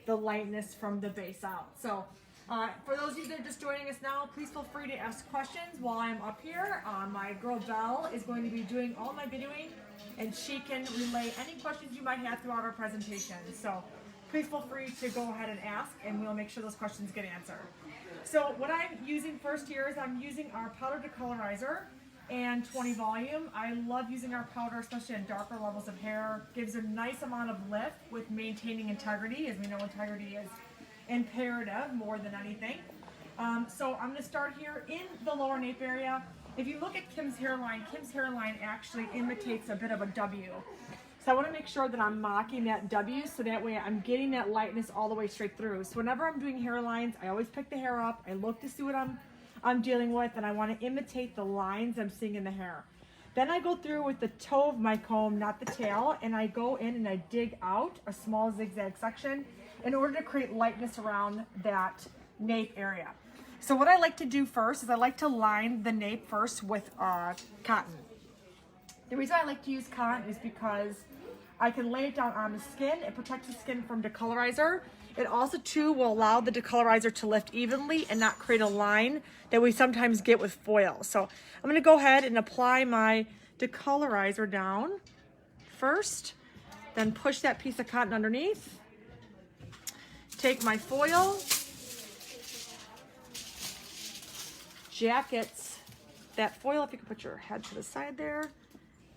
the lightness from the base out. So for those of you that are just joining us now, please feel free to ask questions while I'm up here. My girl Belle is going to be doing all my videoing, and she can relay any questions you might have throughout our presentation. So please feel free to go ahead and ask, and we'll make sure those questions get answered. So what I'm using first here is I'm using our powder decolorizer and 20 volume. I love using our powder, especially on darker levels of hair. Gives a nice amount of lift with maintaining integrity, as we know integrity is imperative more than anything. So I'm going to start here in the lower nape area. If you look at Kim's hairline actually imitates a bit of a W. So I want to make sure that I'm mocking that W, so that way I'm getting that lightness all the way straight through. So whenever I'm doing hairlines, I always pick the hair up, I look to see what I'm dealing with, and I want to imitate the lines I'm seeing in the hair. Then I go through with the toe of my comb, not the tail, and I go in and I dig out a small zigzag section in order to create lightness around that nape area. So what I like to do first is I like to line the nape first with cotton. The reason I like to use cotton is because I can lay it down on the skin. It protects the skin from decolorizer. It also too will allow the decolorizer to lift evenly and not create a line that we sometimes get with foil. So I'm gonna go ahead and apply my decolorizer down first, then push that piece of cotton underneath. Take my foil, jackets that foil, if you can put your head to the side there,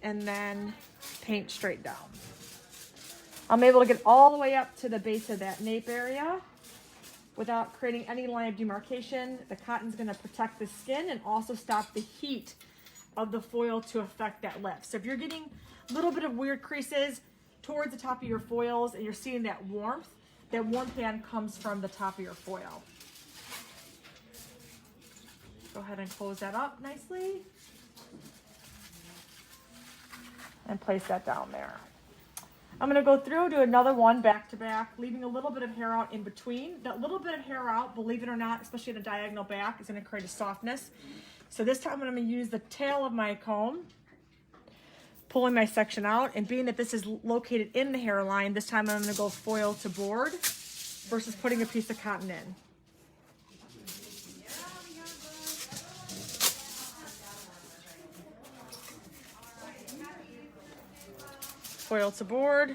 and then paint straight down. I'm able to get all the way up to the base of that nape area without creating any line of demarcation. The cotton's gonna protect the skin and also stop the heat of the foil to affect that lift. So if you're getting a little bit of weird creases towards the top of your foils and you're seeing that warmth band comes from the top of your foil. Go ahead and close that up nicely and place that down there. I'm gonna go through, do another one back to back, leaving a little bit of hair out in between. That little bit of hair out, believe it or not, especially the diagonal back, is gonna create a softness. So this time I'm gonna use the tail of my comb, pulling my section out, and being that this is located in the hairline, this time I'm gonna go foil to board versus putting a piece of cotton in. Foil to board,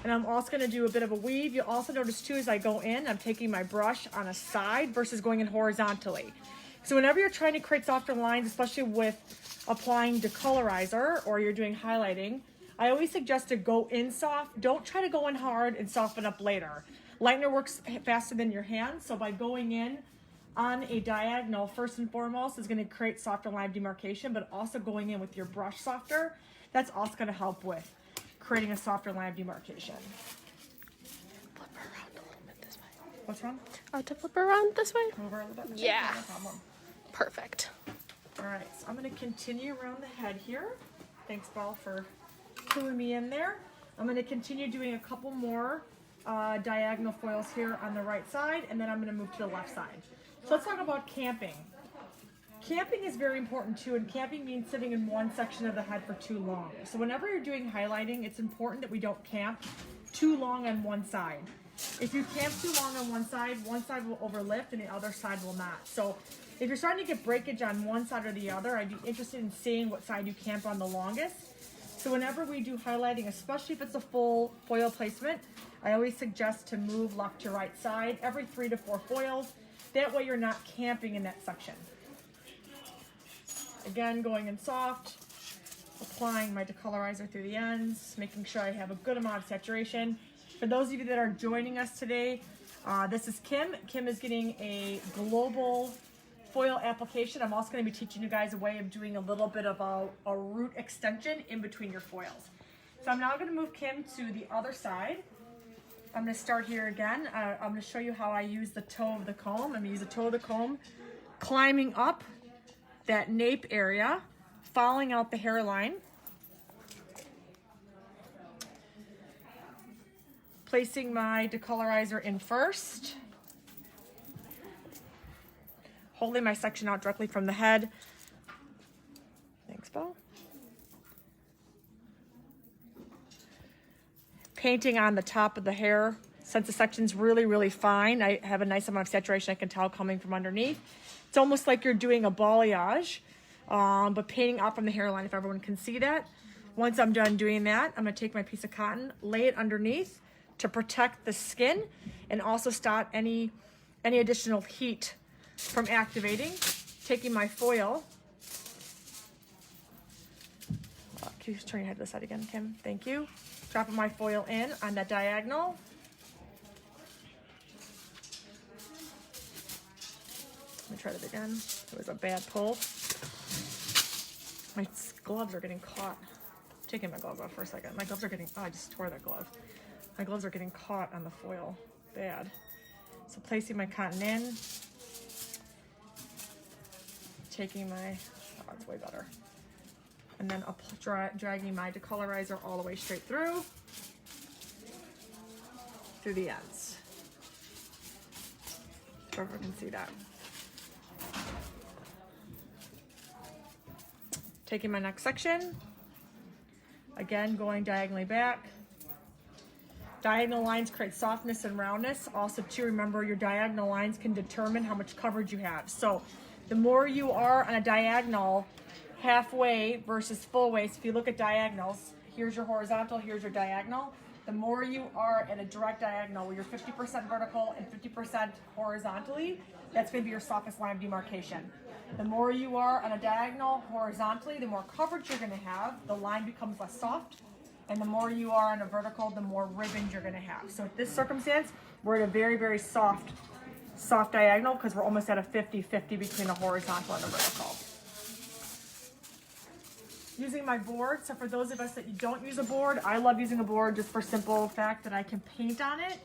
and I'm also going to do a bit of a weave. You'll also notice too as I go in, I'm taking my brush on a side versus going in horizontally. So whenever you're trying to create softer lines, especially with applying decolorizer or you're doing highlighting, I always suggest to go in soft. Don't try to go in hard and soften up later. Lightner works faster than your hand, so by going in on a diagonal, first and foremost, is going to create softer line demarcation, but also going in with your brush softer, that's also going to help with creating a softer line of demarcation. Flip her around a little bit this way. What's wrong? Oh, to flip her around this way? Move her a little bit? Yeah. No problem. Perfect. All right, so I'm going to continue around the head here. Thanks, Belle, for pulling me in there. I'm going to continue doing a couple more diagonal foils here on the right side, and then I'm going to move to the left side. So let's talk about camping. Camping is very important too, and camping means sitting in one section of the head for too long. So whenever you're doing highlighting, it's important that we don't camp too long on one side. If you camp too long on one side will overlift and the other side will not. So if you're starting to get breakage on one side or the other, I'd be interested in seeing what side you camp on the longest. So whenever we do highlighting, especially if it's a full foil placement, I always suggest to move left to right side every 3 to 4 foils. That way you're not camping in that section. Again, going in soft, applying my decolorizer through the ends, making sure I have a good amount of saturation. For those of you that are joining us today, this is Kim. Kim is getting a global foil application. I'm also going to be teaching you guys a way of doing a little bit of a root extension in between your foils. So I'm now going to move Kim to the other side. I'm going to start here again. I'm going to show you how I use the toe of the comb. I'm going to use the toe of the comb, climbing up that nape area, following out the hairline, placing my decolorizer in first, holding my section out directly from the head. Thanks, Bo. Painting on the top of the hair Since the section's really, really fine, I have a nice amount of saturation I can tell coming from underneath. It's almost like you're doing a balayage, but painting up from the hairline, if everyone can see that. Once I'm done doing that, I'm gonna take my piece of cotton, lay it underneath to protect the skin and also stop any additional heat from activating. Taking my foil. Can you just turn your head to the side again, Kim? Thank you. Dropping my foil in on that diagonal. Let me try that again. It was a bad pull. My gloves are getting caught. I'm taking my gloves off for a second. My gloves are getting, oh, I just tore that glove. My gloves are getting caught on the foil. Bad. So placing my cotton in. Taking my, oh, it's way better. And then dragging my decolorizer all the way straight through the ends. So everyone can see that. Taking my next section, again going diagonally back. Diagonal lines create softness and roundness. Also, to remember, your diagonal lines can determine how much coverage you have. So the more you are on a diagonal halfway versus full waist, if you look at diagonals, here's your horizontal, here's your diagonal. The more you are in a direct diagonal where you're 50% vertical and 50% horizontally, that's going to be your softest line of demarcation. The more you are on a diagonal horizontally, the more coverage you're going to have. The line becomes less soft. And the more you are on a vertical, the more ribbons you're going to have. So in this circumstance, we're at a very, very soft diagonal because we're almost at a 50-50 between a horizontal and a vertical. Using my board. So for those of us that don't use a board, I love using a board just for simple fact that I can paint on it.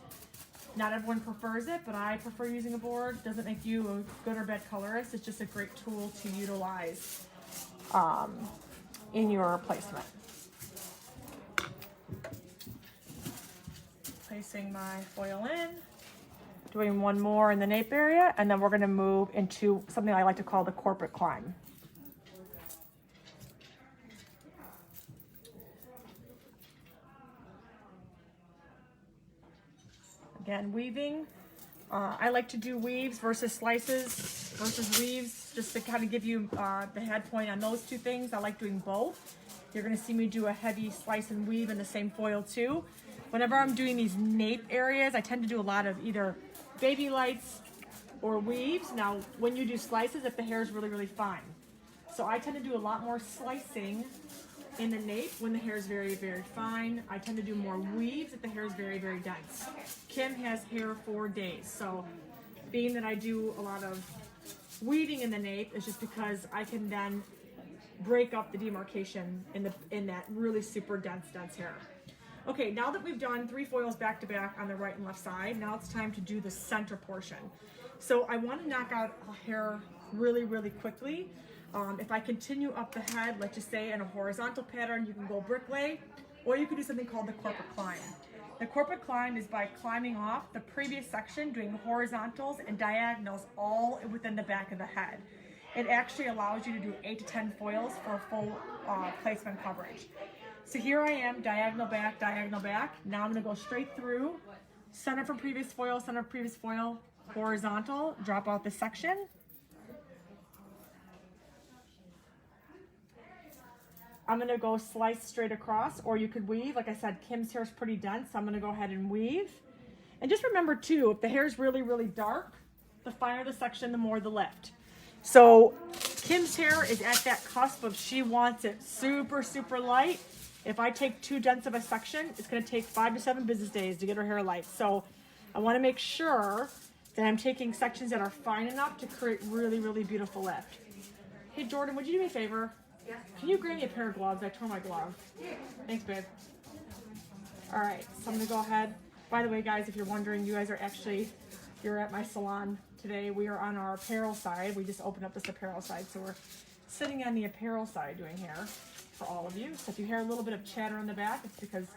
Not everyone prefers it, but I prefer using a board. It doesn't make you a good or bad colorist. It's just a great tool to utilize in your placement. Placing my foil in, doing one more in the nape area, and then we're going to move into something I like to call the corporate climb. Again, weaving. I like to do weaves versus slices versus weaves, just to kind of give you the head point on those two things. I like doing both. You're going to see me do a heavy slice and weave in the same foil too. Whenever I'm doing these nape areas, I tend to do a lot of either baby lights or weaves. Now, when you do slices, if the hair is really, really fine. So I tend to do a lot more slicing in the nape when the hair is very, very fine. I tend to do more weaves if the hair is very, very dense. Kim has hair for days. So being that I do a lot of weaving in the nape is just because I can then break up the demarcation in that really super dense hair. Okay, now that we've done 3 foils back to back on the right and left side, now it's time to do the center portion. So I want to knock out a hair really, really quickly. If I continue up the head, let's just say in a horizontal pattern, you can go brick lay, or you can do something called the corporate climb. The corporate climb is by climbing off the previous section, doing horizontals and diagonals all within the back of the head. It actually allows you to do 8 to 10 foils for a full placement coverage. So here I am, diagonal back, diagonal back. Now I'm going to go straight through, center from previous foil, horizontal, drop out this section. I'm going to go slice straight across, or you could weave. Like I said, Kim's hair is pretty dense, so I'm going to go ahead and weave. And just remember too, if the hair is really, really dark, the finer the section, the more the lift. So Kim's hair is at that cusp of she wants it super, super light. If I take too dense of a section, it's going to take 5 to 7 business days to get her hair light. So I want to make sure that I'm taking sections that are fine enough to create really, really beautiful lift. Hey Jordan, would you do me a favor? Yeah. Can you grab me a pair of gloves? I tore my glove. Yeah. Thanks, babe. All right, so I'm going to go ahead. By the way, guys, if you're wondering, you guys are actually, you're at my salon today. We are on our apparel side. We just opened up this apparel side, so we're sitting on the apparel side doing hair for all of you. So if you hear a little bit of chatter in the back, it's because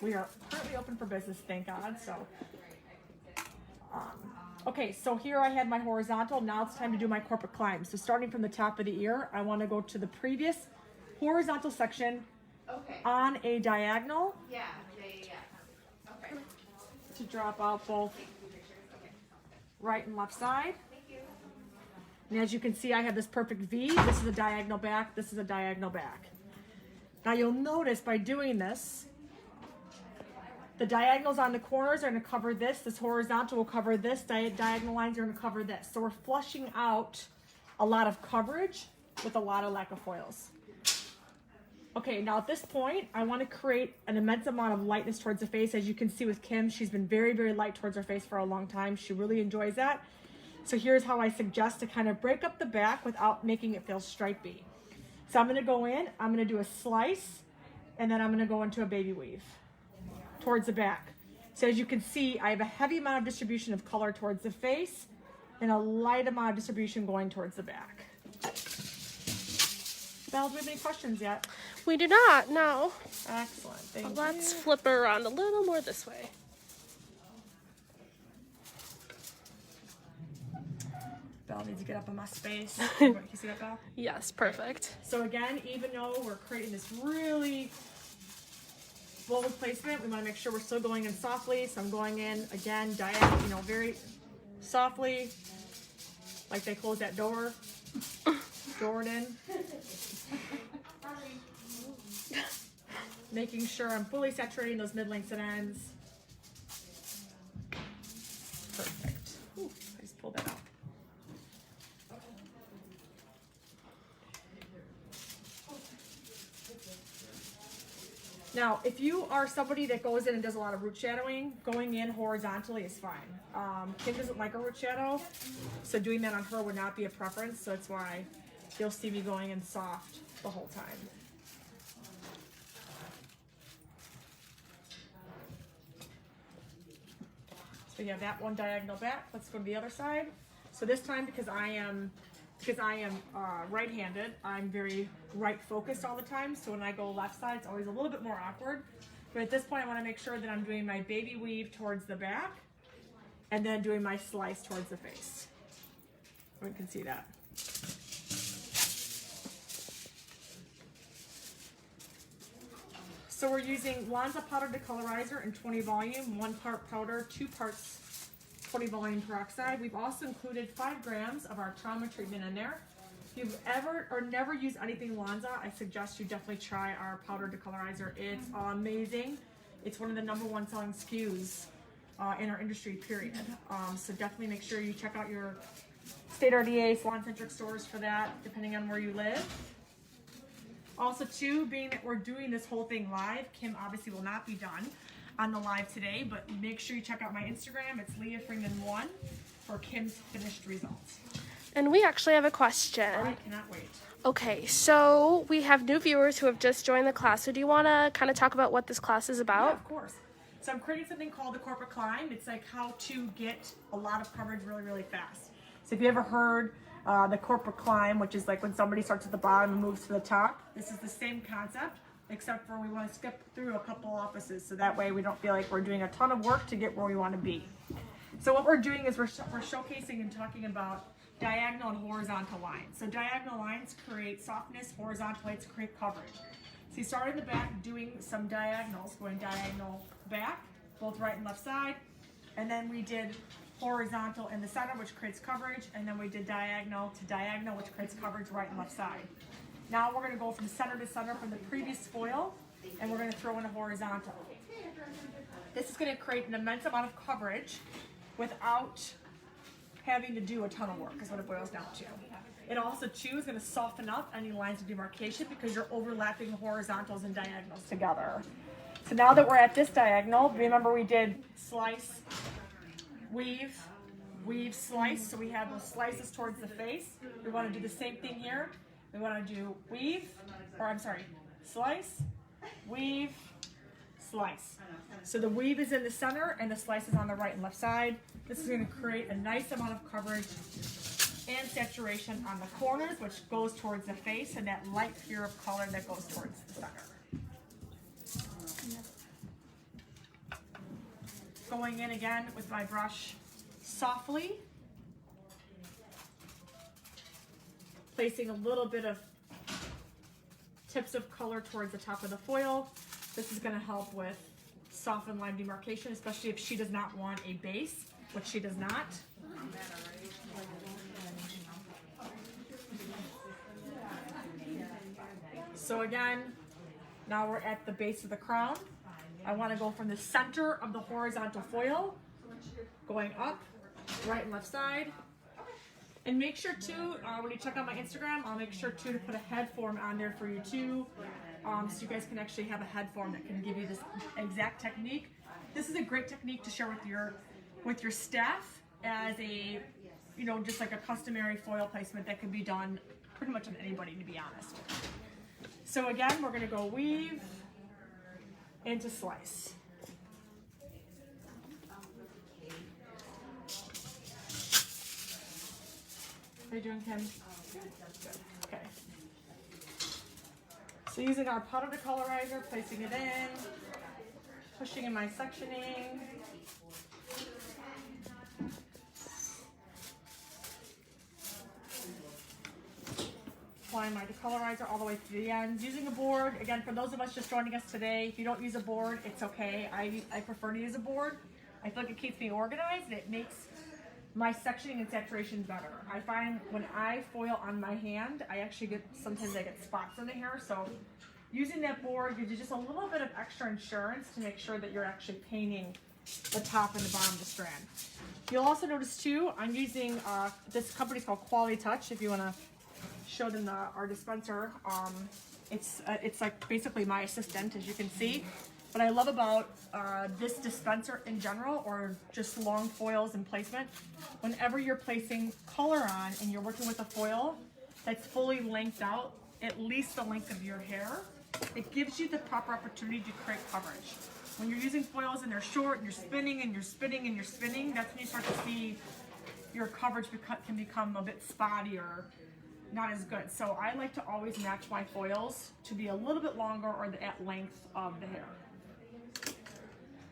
we are currently open for business, thank God. So, okay, so here I had my horizontal. Now it's time to do my corporate climb. So starting from the top of the ear, I want to go to the previous horizontal section on a diagonal. Yeah. Okay. to drop out both right and left side. And as you can see, I have this perfect V. This is a diagonal back. This is a diagonal back. Now you'll notice by doing this, the diagonals on the corners are going to cover this. This horizontal will cover this. Diagonal lines are going to cover this. So we're flushing out a lot of coverage with a lot of lack of foils. Okay, now at this point, I want to create an immense amount of lightness towards the face. As you can see with Kim, she's been very, very light towards her face for a long time. She really enjoys that. So here's how I suggest to kind of break up the back without making it feel stripey. So I'm going to go in, I'm going to do a slice, and then I'm going to go into a baby weave towards the back. So as you can see, I have a heavy amount of distribution of color towards the face and a light amount of distribution going towards the back. Belle, do we have any questions yet? We do not, no. Excellent, thank you. Let's flip her around a little more this way. Belle needs to get up in my space. Can you see that, Belle? Yes, perfect. So again, even though we're creating this really bold placement, we want to make sure we're still going in softly. So I'm going in again, diagonal, very softly, like they close that door. Door it in. Making sure I'm fully saturating those mid-lengths and ends. Perfect. Ooh, I just pulled that out. Now, if you are somebody that goes in and does a lot of root shadowing, going in horizontally is fine. Kim doesn't like a root shadow, so doing that on her would not be a preference, so that's why you'll see me going in soft the whole time. So you have that one diagonal back. Let's go to the other side. So this time, because I am right-handed, I'm very right focused all the time. So when I go left side, it's always a little bit more awkward. But at this point, I want to make sure that I'm doing my baby weave towards the back and then doing my slice towards the face. You can see that. So we're using Lanza powder decolorizer in 20 volume, 1 part powder, 2 parts 20 volume peroxide. We've also included 5 grams of our trauma treatment in there. If you've ever or never used anything Lanza, I suggest you definitely try our powder decolorizer. It's amazing. It's one of the #1 selling SKUs in our industry, period. So definitely make sure you check out your state RDA salon-centric stores for that, depending on where you live. Also, too, being that we're doing this whole thing live, Kim obviously will not be done on the live today, but make sure you check out my Instagram. It's Leah Freeman1 for Kim's finished results. And we actually have a question. I cannot wait. Okay, so we have new viewers who have just joined the class. So do you want to kind of talk about what this class is about? Yeah, of course. So I'm creating something called the corporate climb. It's like how to get a lot of coverage really, really fast. So if you ever heard the corporate climb, which is like when somebody starts at the bottom and moves to the top, this is the same concept, except for we want to skip through a couple offices, so that way we don't feel like we're doing a ton of work to get where we want to be. So what we're doing is we're showcasing and talking about diagonal and horizontal lines. So diagonal lines create softness, horizontal lines create coverage. So you start in the back doing some diagonals, going diagonal back, both right and left side, and then we did horizontal in the center, which creates coverage, and then we did diagonal to diagonal, which creates coverage right and left side. Now we're going to go from center to center from the previous foil, and we're going to throw in a horizontal. This is going to create an immense amount of coverage without having to do a ton of work, is what it boils down to. It also, too, is going to soften up any lines of demarcation because you're overlapping horizontals and diagonals together. So now that we're at this diagonal, remember we did slice, weave, weave, slice. So we have those slices towards the face. We want to do the same thing here. We want to do weave, or I'm sorry, slice, weave, slice. So the weave is in the center and the slice is on the right and left side. This is going to create a nice amount of coverage and saturation on the corners, which goes towards the face, and that light pure of color that goes towards the center. Going in again with my brush softly, placing a little bit of tips of color towards the top of the foil. This is going to help with soften line demarcation, especially if she does not want a base, which she does not. So again, now we're at the base of the crown. I want to go from the center of the horizontal foil, going up, right and left side. And make sure too, when you check out my Instagram, I'll make sure too to put a head form on there for you too, so you guys can actually have a head form that can give you this exact technique. This is a great technique to share with your staff as a, you know, just like a customary foil placement that can be done pretty much on anybody, to be honest. So again, we're going to go weave into slice. How you doing, Kim? Good. Okay. So using our powder decolorizer, placing it in, pushing in my sectioning. Applying my decolorizer all the way to the ends. Using a board, again, for those of us just joining us today, if you don't use a board, it's okay. I prefer to use a board. I feel like it keeps me organized and it makes my sectioning and saturation better. I find when I foil on my hand, sometimes I get spots in the hair, so using that board gives you just a little bit of extra insurance to make sure that you're actually painting the top and the bottom of the strand. You'll also notice too, I'm using, this company's called Quality Touch, if you wanna show them our dispenser. It's like basically my assistant, as you can see. What I love about this dispenser in general, or just long foils and placement, whenever you're placing color on and you're working with a foil that's fully lengthed out, at least the length of your hair, it gives you the proper opportunity to create coverage. When you're using foils and they're short and you're spinning and you're spinning and you're spinning, that's when you start to see your coverage can become a bit spotty or not as good. So I like to always match my foils to be a little bit longer or at length of the hair.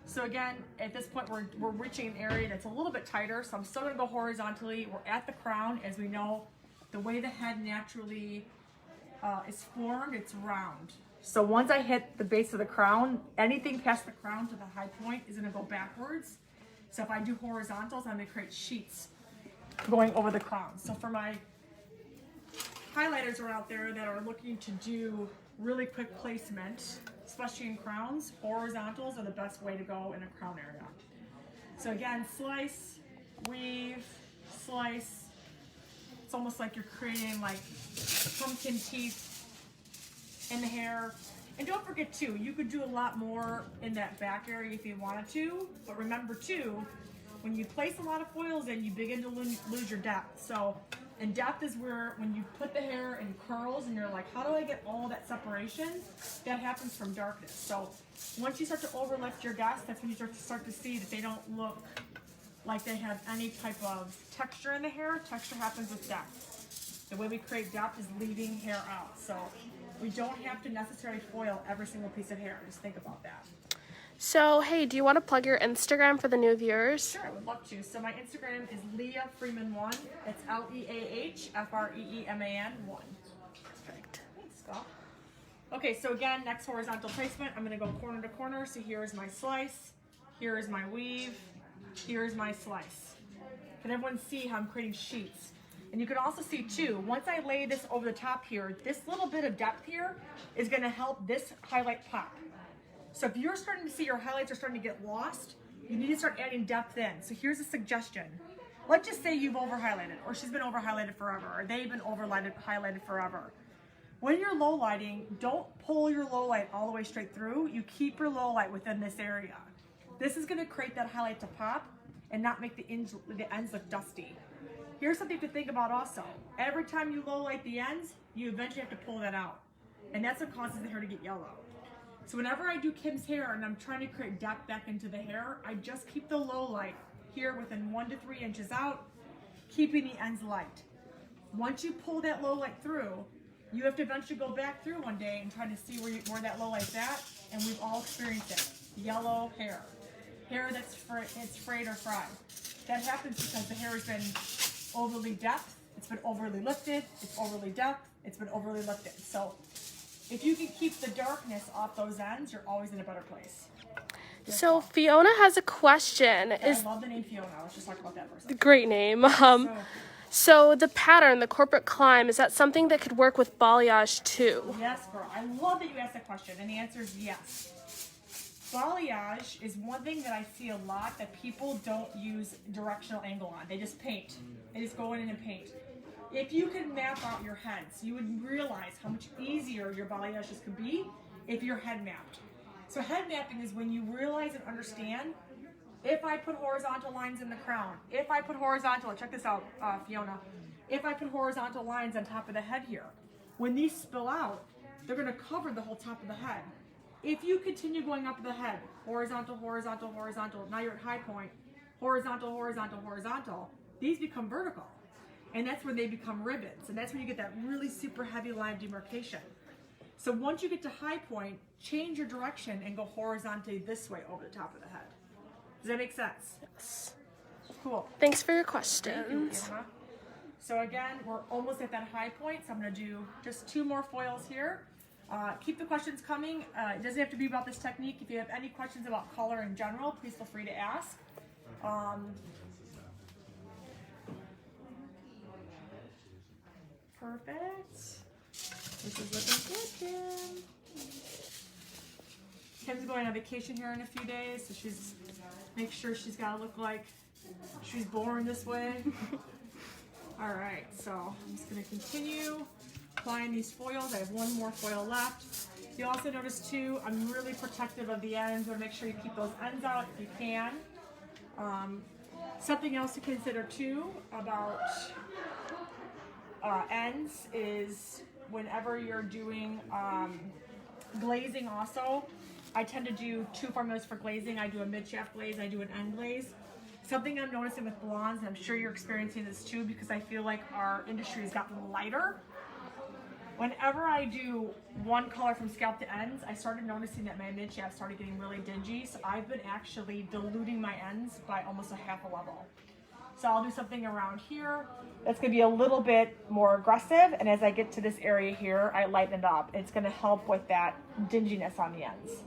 So again, at this point, we're reaching an area that's a little bit tighter, so I'm still gonna go horizontally. We're at the crown. As we know, the way the head naturally is formed, it's round. So once I hit the base of the crown, anything past the crown to the high point is gonna go backwards. So if I do horizontals, I'm gonna create sheets going over the crown. So for my highlighters are out there that are looking to do really quick placement, especially in crowns, horizontals are the best way to go in a crown area. So again, slice, weave, slice. It's almost like you're creating like pumpkin teeth in the hair. And don't forget too, you could do a lot more in that back area if you wanted to, but remember too, when you place a lot of foils in, you begin to lose your depth. So, and depth is where, when you put the hair in curls and you're like, how do I get all that separation? That happens from darkness. So once you start to overlift your guests, that's when you start to see that they don't look like they have any type of texture in the hair. Texture happens with depth. The way we create depth is leaving hair out. So we don't have to necessarily foil every single piece of hair. Just think about that. So, hey, do you want to plug your Instagram for the new viewers? Sure, I would love to. So my Instagram is Leah Freeman1. It's LeahFreeman1. Perfect. Thanks, Scott. Okay, so again, next horizontal placement, I'm gonna go corner to corner. So here is my slice, here is my weave, here is my slice. Can everyone see how I'm creating sheets? And you can also see too, once I lay this over the top here, this little bit of depth here is gonna help this highlight pop. So if you're starting to see your highlights are starting to get lost, you need to start adding depth in. So here's a suggestion. Let's just say you've over highlighted, or she's been over highlighted forever, or they've been over highlighted forever. When you're low lighting, don't pull your low light all the way straight through. You keep your low light within this area. This is gonna create that highlight to pop and not make the ends look dusty. Here's something to think about also. Every time you low light the ends, you eventually have to pull that out. And that's what causes the hair to get yellow. So whenever I do Kim's hair and I'm trying to create depth back into the hair, I just keep the low light here within 1 to 3 inches out, keeping the ends light. Once you pull that low light through, you have to eventually go back through one day and try to see where that low light's at, and we've all experienced it. Yellow hair. Hair that's frayed or fried. That happens because the hair has been overly depth, it's been overly lifted, it's overly depth, it's been overly lifted. So if you can keep the darkness off those ends, you're always in a better place. So Fiona has a question. I love the name Fiona. Let's just talk about that for a second. Great name. So the pattern, the corporate climb, is that something that could work with balayage too? Yes, girl. I love that you asked that question, and the answer is yes. Balayage is one thing that I see a lot that people don't use directional angle on. They just paint. They just go in and paint. If you could map out your heads, you would realize how much easier your balayages could be if you're head mapped. So head mapping is when you realize and understand, if I put horizontal lines in the crown, if I put horizontal, check this out, Fiona, if I put horizontal lines on top of the head here, when these spill out, they're going to cover the whole top of the head. If you continue going up the head, horizontal, horizontal, horizontal, now you're at high point, horizontal, horizontal, horizontal, these become vertical. And that's when they become ribbons. And that's when you get that really super heavy line demarcation. So once you get to high point, change your direction and go horizontally this way over the top of the head. Does that make sense? Yes. Cool. Thanks for your Thank you, questions. Anna. So again, we're almost at that high point, so I'm going to do just 2 more foils here. Keep the questions coming. It doesn't have to be about this technique. If you have any questions about color in general, please feel free to ask. Perfect. This is looking good, Kim. Kim's going on vacation here in a few days, so she's make sure she's got to look like she's born this way. All right, so I'm just going to continue applying these foils. I have 1 more foil left. You also notice too, I'm really protective of the ends. I want to make sure you keep those ends out if you can. Something else to consider too about ends is whenever you're doing glazing also, I tend to do 2 formulas for glazing. I do a mid-shaft glaze, I do an end glaze. Something I'm noticing with blondes, and I'm sure you're experiencing this too because I feel like our industry has gotten lighter. Whenever I do one color from scalp to ends, I started noticing that my mid-shaft started getting really dingy, so I've been actually diluting my ends by almost a half a level. So I'll do something around here that's going to be a little bit more aggressive, and as I get to this area here, I lighten it up. It's going to help with that dinginess on the ends.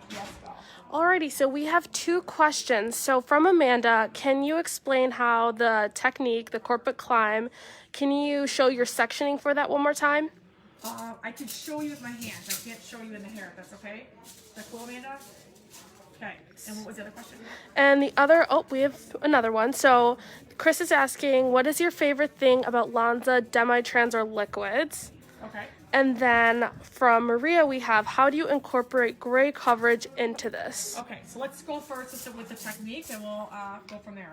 Yes, Belle. Alrighty, so we have 2 questions. So from Amanda, can you explain how the technique, the corporate climb, can you show your sectioning for that one more time? I can show you with my hands. I can't show you in the hair, if that's okay. Is that cool, Amanda? Okay, and what was the other question? And the other, we have another one. So Chris is asking, what is your favorite thing about Lanza demi-trans or liquids? Okay. And then from Maria, we have, how do you incorporate gray coverage into this? Okay, so let's go first with the technique, and we'll go from there.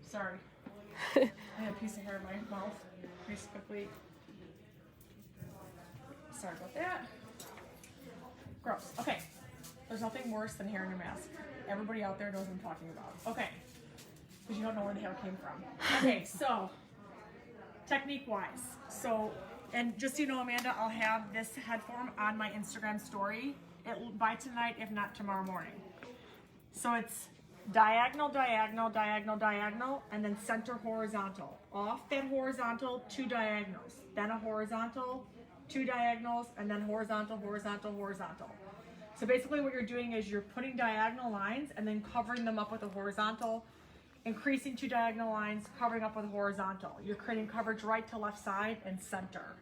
Sorry. I had a piece of hair in my mouth. Pretty quickly. Sorry about that. Gross. Okay. There's nothing worse than hair in your mask. Everybody out there knows what I'm talking about. Okay. Because you don't know where the hair came from. Okay, so technique-wise. So, and just so you know, Amanda, I'll have this head form on my Instagram story by tonight, if not tomorrow morning. So it's diagonal, diagonal, diagonal, diagonal, and then center horizontal. Off that horizontal, 2 diagonals. Then a horizontal, 2 diagonals, and then horizontal, horizontal, horizontal. So basically what you're doing is you're putting diagonal lines and then covering them up with a horizontal, increasing 2 diagonal lines, covering up with a horizontal. You're creating coverage right to left side and center.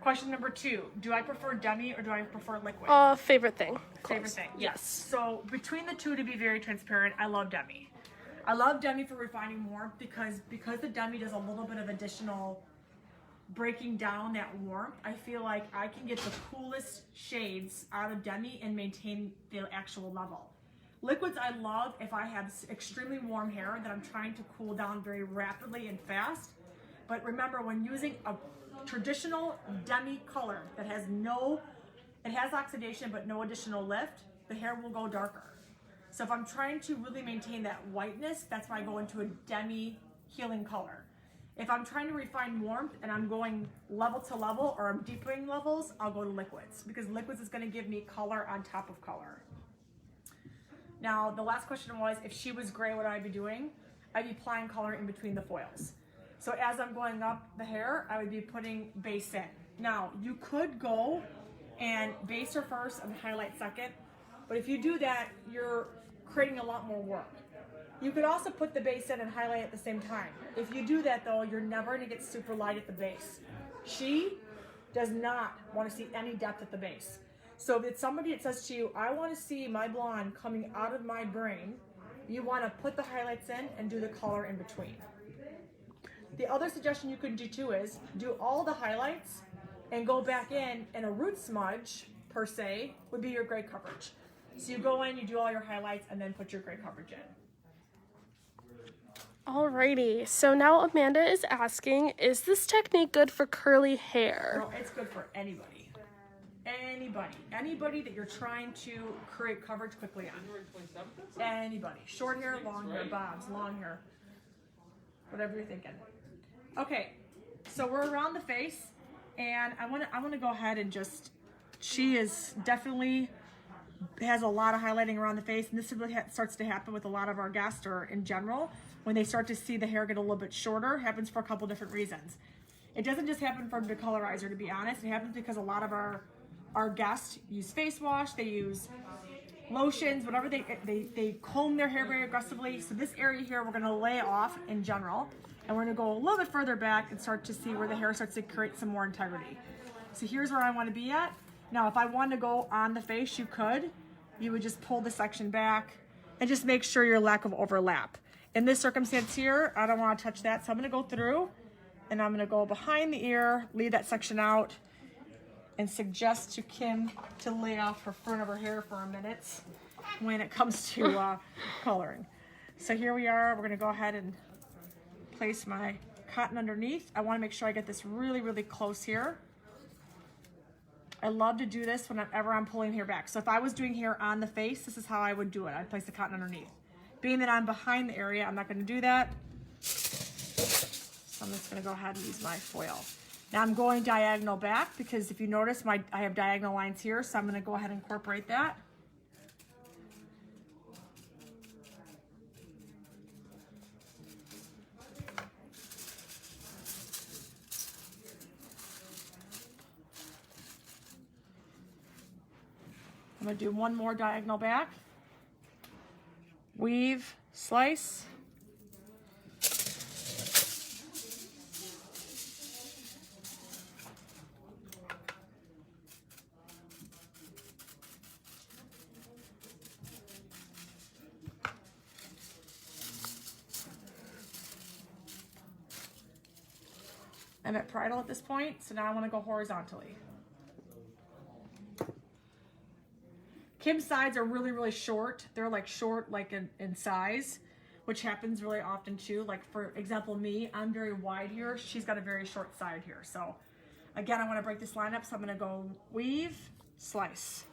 Question number 2, do I prefer demi or do I prefer liquid? Favorite thing. Favorite thing, Yes. So between the 2, to be very transparent, I love demi. I love demi for refining warmth because the demi does a little bit of additional breaking down that warmth. I feel like I can get the coolest shades out of demi and maintain the actual level. Liquids I love if I have extremely warm hair that I'm trying to cool down very rapidly and fast. But remember, when using a traditional demi color that has it has oxidation but no additional lift, the hair will go darker. So if I'm trying to really maintain that whiteness, that's why I go into a demi healing color. If I'm trying to refine warmth and I'm going level to level or I'm deepening levels, I'll go to liquids because liquids is going to give me color on top of color. Now, the last question was, if she was gray, what would I be doing? I'd be applying color in between the foils. So as I'm going up the hair, I would be putting base in. Now, you could go and base her first and highlight second. But if you do that, you're creating a lot more work. You could also put the base in and highlight at the same time. If you do that though, you're never gonna get super light at the base. She does not want to see any depth at the base. So if it's somebody that says to you, I want to see my blonde coming out of my brain, you want to put the highlights in and do the color in between. The other suggestion you could do too is do all the highlights and go back in, and a root smudge per se would be your gray coverage. So you go in, you do all your highlights, and then put your gray coverage in. Alrighty, so now Amanda is asking, is this technique good for curly hair? No, it's good for anybody. Anybody that you're trying to create coverage quickly on. Anybody. Short hair, long hair, bobs, long hair. Whatever you're thinking. Okay, so we're around the face, and I want to go ahead and just, she is definitely has a lot of highlighting around the face, and this is what starts to happen with a lot of our guests, or in general, when they start to see the hair get a little bit shorter. It happens for a couple different reasons. It doesn't just happen from the colorizer, to be honest. It happens because a lot of our guests use face wash, they use lotions, whatever, they comb their hair very aggressively. So this area here we're gonna lay off in general, and we're gonna go a little bit further back and start to see where the hair starts to create some more integrity. So here's where I wanna be at. Now, if I wanted to go on the face, you could. You would just pull the section back and just make sure your lack of overlap. In this circumstance here, I don't want to touch that, so I'm going to go through and I'm going to go behind the ear, leave that section out, and suggest to Kim to lay off her front of her hair for a minute when it comes to coloring. So here we are. We're going to go ahead and place my cotton underneath. I want to make sure I get this really, really close here. I love to do this whenever I'm pulling hair back. So if I was doing hair on the face, this is how I would do it. I'd place the cotton underneath. Being that I'm behind the area, I'm not going to do that. So I'm just going to go ahead and use my foil. Now I'm going diagonal back because if you notice, I have diagonal lines here, so I'm going to go ahead and incorporate that. I'm going to do one more diagonal back, weave, slice, I'm at parietal at this point, so now I want to go horizontally. Kim's sides are really, really short. They're like short, like in size, which happens really often too. Like for example, me, I'm very wide here. She's got a very short side here. So again, I want to break this line up. So I'm going to go weave, slice.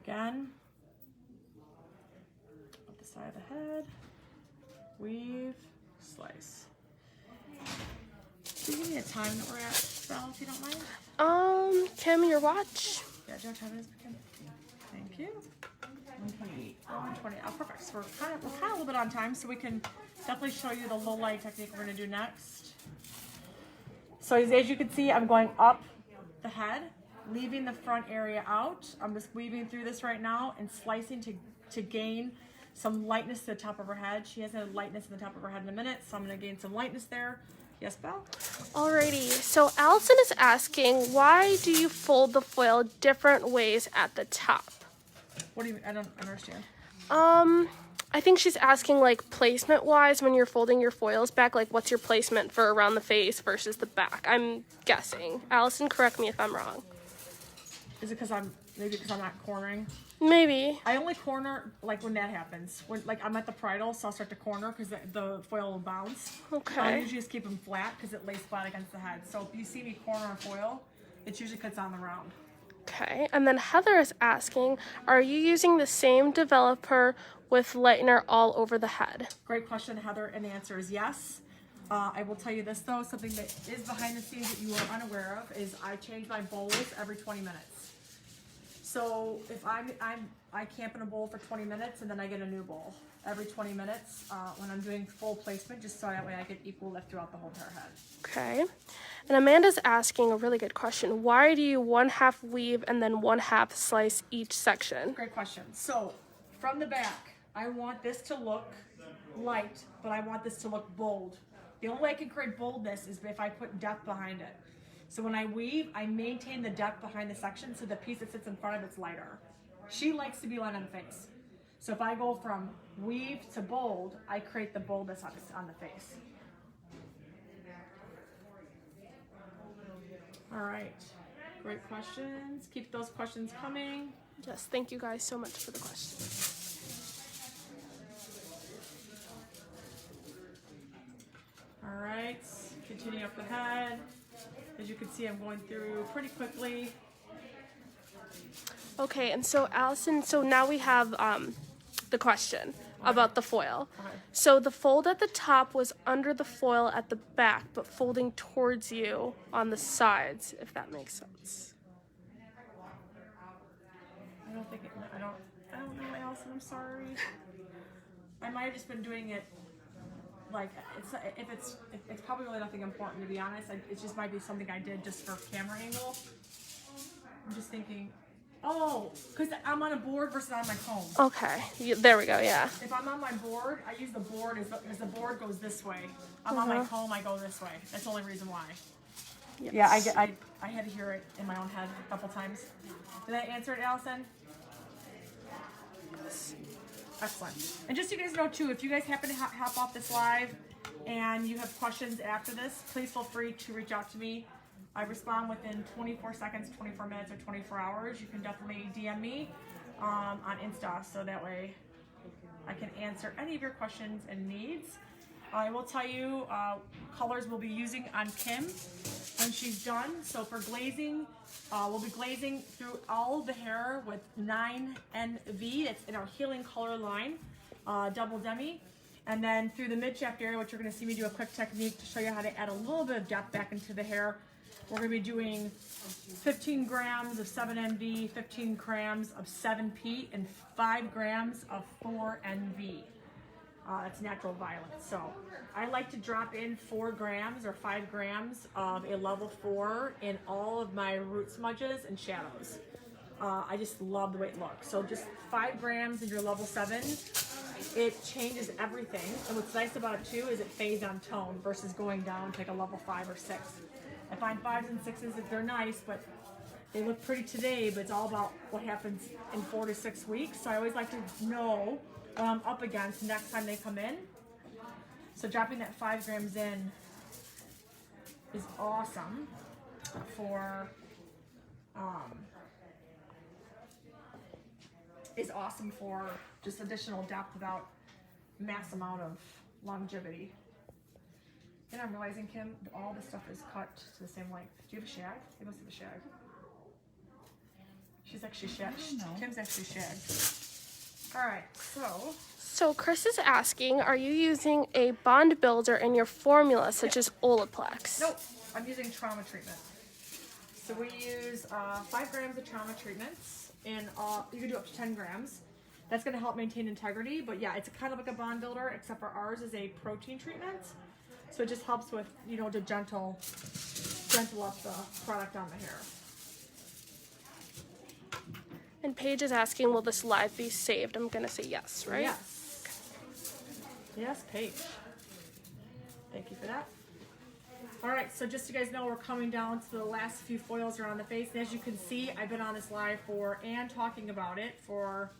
Again. Side of the head, weave, slice. Do you give me a time that we're at, Val, if you don't mind? Kim, your watch. Yeah, do you have time it is, Kim? Thank you. 128. 120. Oh, perfect. So we're kind of a little bit on time, so we can definitely show you the low light technique we're going to do next. So as you can see, I'm going up the head, leaving the front area out. I'm just weaving through this right now and slicing to gain some lightness to the top of her head. She hasn't had lightness in the top of her head in a minute, so I'm going to gain some lightness there. Yes, Belle? Alrighty, so Allison is asking, why do you fold the foil different ways at the top? What do you mean? I don't understand. I think she's asking like placement-wise when you're folding your foils back, like what's your placement for around the face versus the back? I'm guessing. Allison, correct me if I'm wrong. Is it because maybe because I'm not cornering? Maybe. I only corner like when that happens. When like I'm at the parietal, so I'll start to corner because the foil will bounce. Okay. So I usually just keep them flat because it lays flat against the head. So if you see me corner a foil, it usually cuts on the round. Okay, and then Heather is asking, are you using the same developer with Lightner all over the head? Great question, Heather, and the answer is yes. I will tell you this though, something that is behind the scenes that you are unaware of is I change my bowls every 20 minutes. So if I camp in a bowl for 20 minutes and then I get a new bowl every 20 minutes when I'm doing full placement, just so that way I get equal lift throughout the whole entire head. Okay. And Amanda's asking a really good question. Why do you 1/2 weave and then 1/2 slice each section? Great question. So from the back, I want this to look light, but I want this to look bold. The only way I can create boldness is if I put depth behind it. So when I weave, I maintain the depth behind the section so the piece that sits in front of it's lighter. She likes to be light on the face. So if I go from weave to bold, I create the boldness on the face. All right, great questions. Keep those questions coming. Yes, thank you guys so much for the questions. All right, continue up the head. As you can see, I'm going through pretty quickly. Okay, and so Allison, so now we have the question about the foil. Okay. So the fold at the top was under the foil at the back, but folding towards you on the sides, if that makes sense. I don't think I don't know, Allison, I'm sorry. I might have just been doing it like it's probably really nothing important, to be honest. It just might be something I did just for camera angle. I'm just thinking, oh, because I'm on a board versus on my comb. Okay, there we go, yeah. If I'm on my board, I use the board as the board goes this way. I'm on my comb, I go this way. That's the only reason why. Yes. Yeah, I had to hear it in my own head a couple times. Did I answer it, Allison? Excellent. And just so you guys know too, if you guys happen to hop off this live and you have questions after this, please feel free to reach out to me. I respond within 24 seconds, 24 minutes, or 24 hours. You can definitely DM me on Insta, so that way I can answer any of your questions and needs. I will tell you colors we'll be using on Kim when she's done. So for glazing, we'll be glazing through all the hair with 9NV. It's in our healing color line, double demi. And then through the mid-shaft area, which you're going to see me do a quick technique to show you how to add a little bit of depth back into the hair. We're going to be doing 15 grams of 7NV, 15 grams of 7P, and 5 grams of 4NV. It's natural violet. So I like to drop in 4 grams or 5 grams of a level 4 in all of my root smudges and shadows. I just love the way it looks. So just 5 grams in your level 7. It changes everything. And what's nice about it too is it fades on tone versus going down to like a level 5 or 6. I find 5s and 6s, they're nice, but they look pretty today, but it's all about what happens in 4 to 6 weeks. So I always like to know what I'm up against next time they come in. So dropping that 5 grams in is awesome for just additional depth without mass amount of longevity. And I'm realizing, Kim, all this stuff is cut to the same length. Do you have a shag? Let me go see the shag. She's actually shagged. Kim's actually shagged. All right, So Chris is asking, are you using a bond builder in your formula, such as Olaplex? nope, I'm using trauma treatment. So we use 5 grams of trauma treatments, and you can do up to 10 grams. That's going to help maintain integrity, but yeah, it's kind of like a bond builder, except for ours is a protein treatment. So it just helps with, to gentle up the product on the hair. And Paige is asking, will this live be saved? I'm going to say yes, right? Yes. Yes, Paige. Thank you for that. All right, so just so you guys know, we're coming down to the last few foils around the face. And as you can see, I've been on this live and talking about it for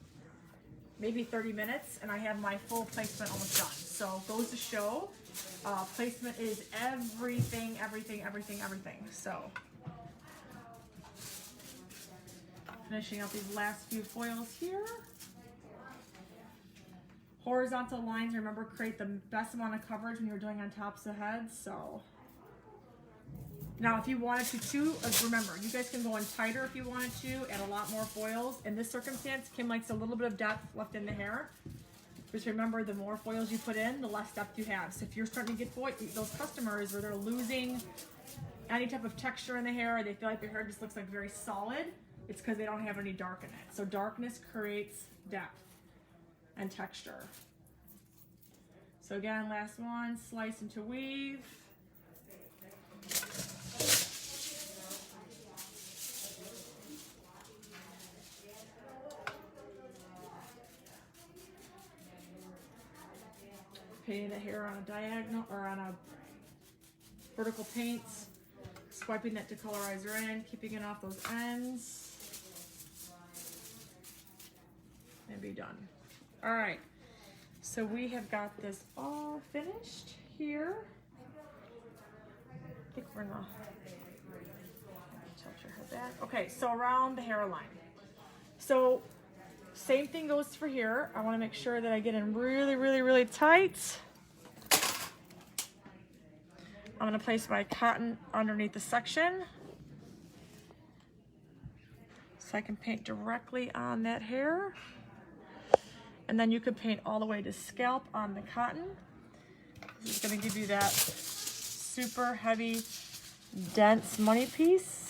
maybe 30 minutes, and I have my full placement almost done. So goes to show, placement is everything. So finishing up these last few foils here. Horizontal lines, remember, create the best amount of coverage when you're doing on tops of heads. So now if you wanted to remember, you guys can go in tighter if you wanted to, add a lot more foils. In this circumstance, Kim likes a little bit of depth left in the hair. Just remember, the more foils you put in, the less depth you have. So if you're starting to get those customers where they're losing any type of texture in the hair, or they feel like their hair just looks like very solid, It's because they don't have any dark in it. So darkness creates depth and texture. So again, last one, slice into weave. Painting the hair on a diagonal or on a vertical paints, swiping that decolorizer in, keeping it off those ends, and be done. All right, so we have got this all finished here. I think we're gonna tilt your head back. Okay, so around the hairline. So same thing goes for here. I want to make sure that I get in really, really, really tight. I'm going to place my cotton underneath the section so I can paint directly on that hair. And then you can paint all the way to scalp on the cotton. This is going to give you that super heavy, dense money piece.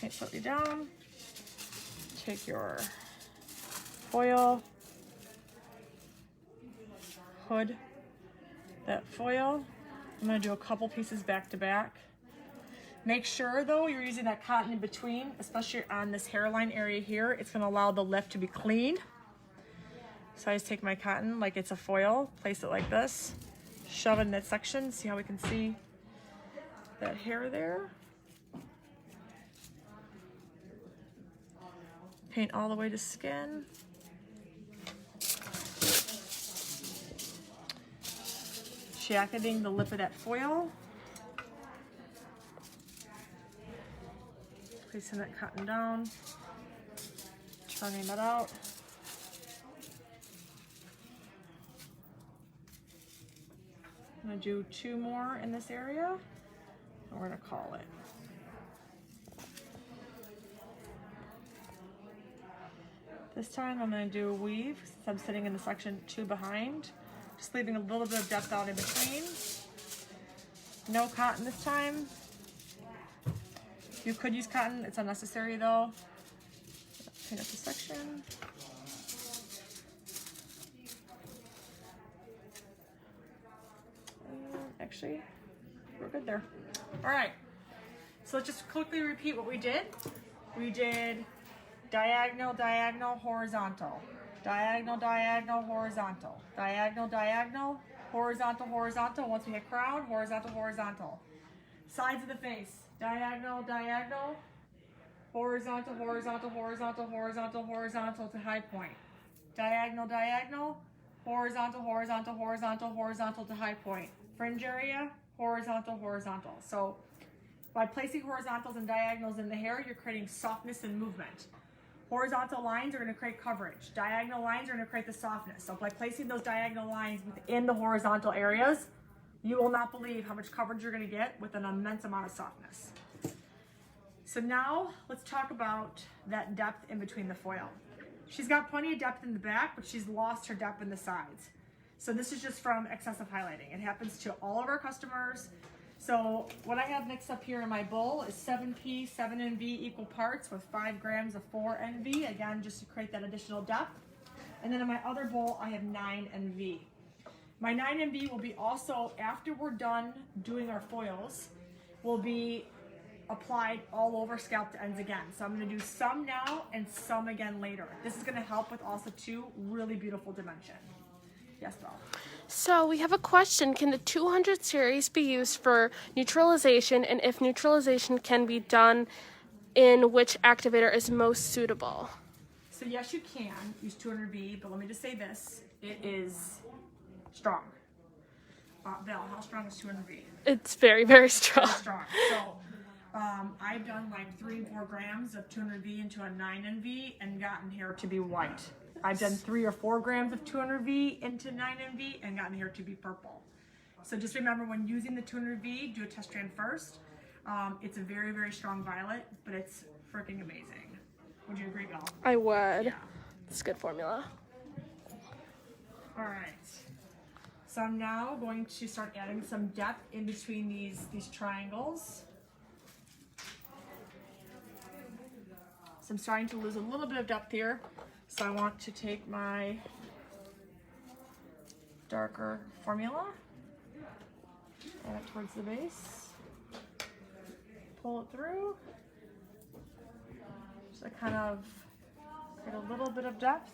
Paint slightly down. Take your foil, hood that foil. I'm going to do a couple pieces back to back. Make sure though you're using that cotton in between, especially on this hairline area here. It's going to allow the lift to be clean. So I just take my cotton like it's a foil, place it like this, shove it in that section. See how we can see that hair there? Paint all the way to skin. Jacketing the lip of that foil. Placing that cotton down. Turning that out. I'm going to do 2 more in this area. And we're going to call it. This time I'm going to do a weave since I'm sitting in the section 2 behind. Just leaving a little bit of depth out in between. No cotton this time. You could use cotton, it's unnecessary though. Paint up the section. Actually, we're good there. All right, so let's just quickly repeat what we did. We did diagonal, diagonal, horizontal. Diagonal, diagonal, horizontal. Diagonal, diagonal, horizontal, horizontal. Once we hit crown, horizontal, horizontal. Sides of the face. Diagonal, diagonal, horizontal, horizontal, horizontal, horizontal, horizontal to high point. Diagonal, diagonal, horizontal, horizontal, horizontal, horizontal to high point. Fringe area, horizontal, horizontal. So by placing horizontals and diagonals in the hair, you're creating softness and movement. Horizontal lines are going to create coverage. Diagonal lines are going to create the softness. So by placing those diagonal lines within the horizontal areas, you will not believe how much coverage you're going to get with an immense amount of softness. So now let's talk about that depth in between the foil. She's got plenty of depth in the back, but she's lost her depth in the sides. So this is just from excessive highlighting. It happens to all of our customers. So what I have mixed up here in my bowl is 7P, 7NV equal parts with 5 grams of 4NV, again, just to create that additional depth. And then in my other bowl, I have 9NV. My 9NV will be also, after we're done doing our foils, will be applied all over scalp to ends again. So I'm gonna do some now and some again later. This is gonna help with also 2 really beautiful dimension. Yes, Belle? So we have a question. Can the 200 series be used for neutralization, and if neutralization can be done, in which activator is most suitable? So yes, you can use 200V, but let me just say this. It is strong. Val, how strong is 200V? It's very, very strong. Very strong. So I've done like 3 and 4 grams of 200V into a 9NV and gotten hair to be white. I've done 3 or 4 grams of 200V into 9NV and gotten hair to be purple. So just remember, when using the 200V, do a test strand first. It's a very, very strong violet, but it's freaking amazing. Would you agree, Val? I would. Yeah. It's a good formula. All right. So I'm now going to start adding some depth in between these triangles. So I'm starting to lose a little bit of depth here. So I want to take my darker formula, add it towards the base, pull it through, so kind of get a little bit of depth,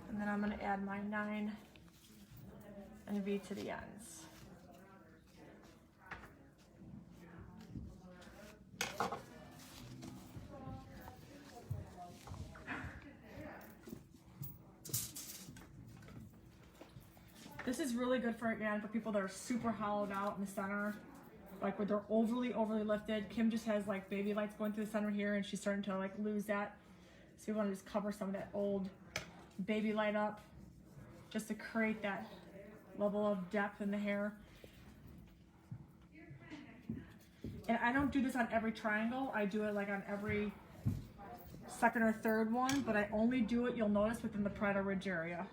and then I'm going to add my 9 and V to the ends. This is really good for, again, for people that are super hollowed out in the center, like where they're overly lifted. Kim just has like baby lights going through the center here, and she's starting to like lose that. So we want to just cover some of that old baby light up, just to create that level of depth in the hair. And I don't do this on every triangle. I do it like on every second or third one, but I only do it, you'll notice, within the parietal ridge area.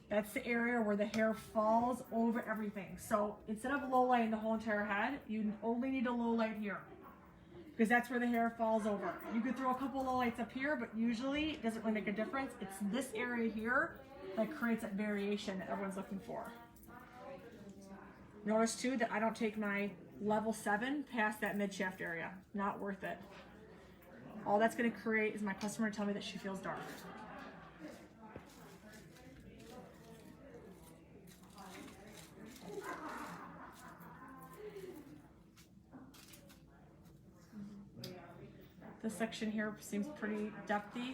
That's the area where the hair falls over everything. So instead of low lighting the whole entire head, you only need a low light here, because that's where the hair falls over. You could throw a couple low lights up here, but usually it doesn't really make a difference. It's this area here that creates that variation that everyone's looking for. Notice too that I don't take my level 7 past that mid shaft area. Not worth it. All that's going to create is my customer tell me that she feels dark. This section here seems pretty depthy.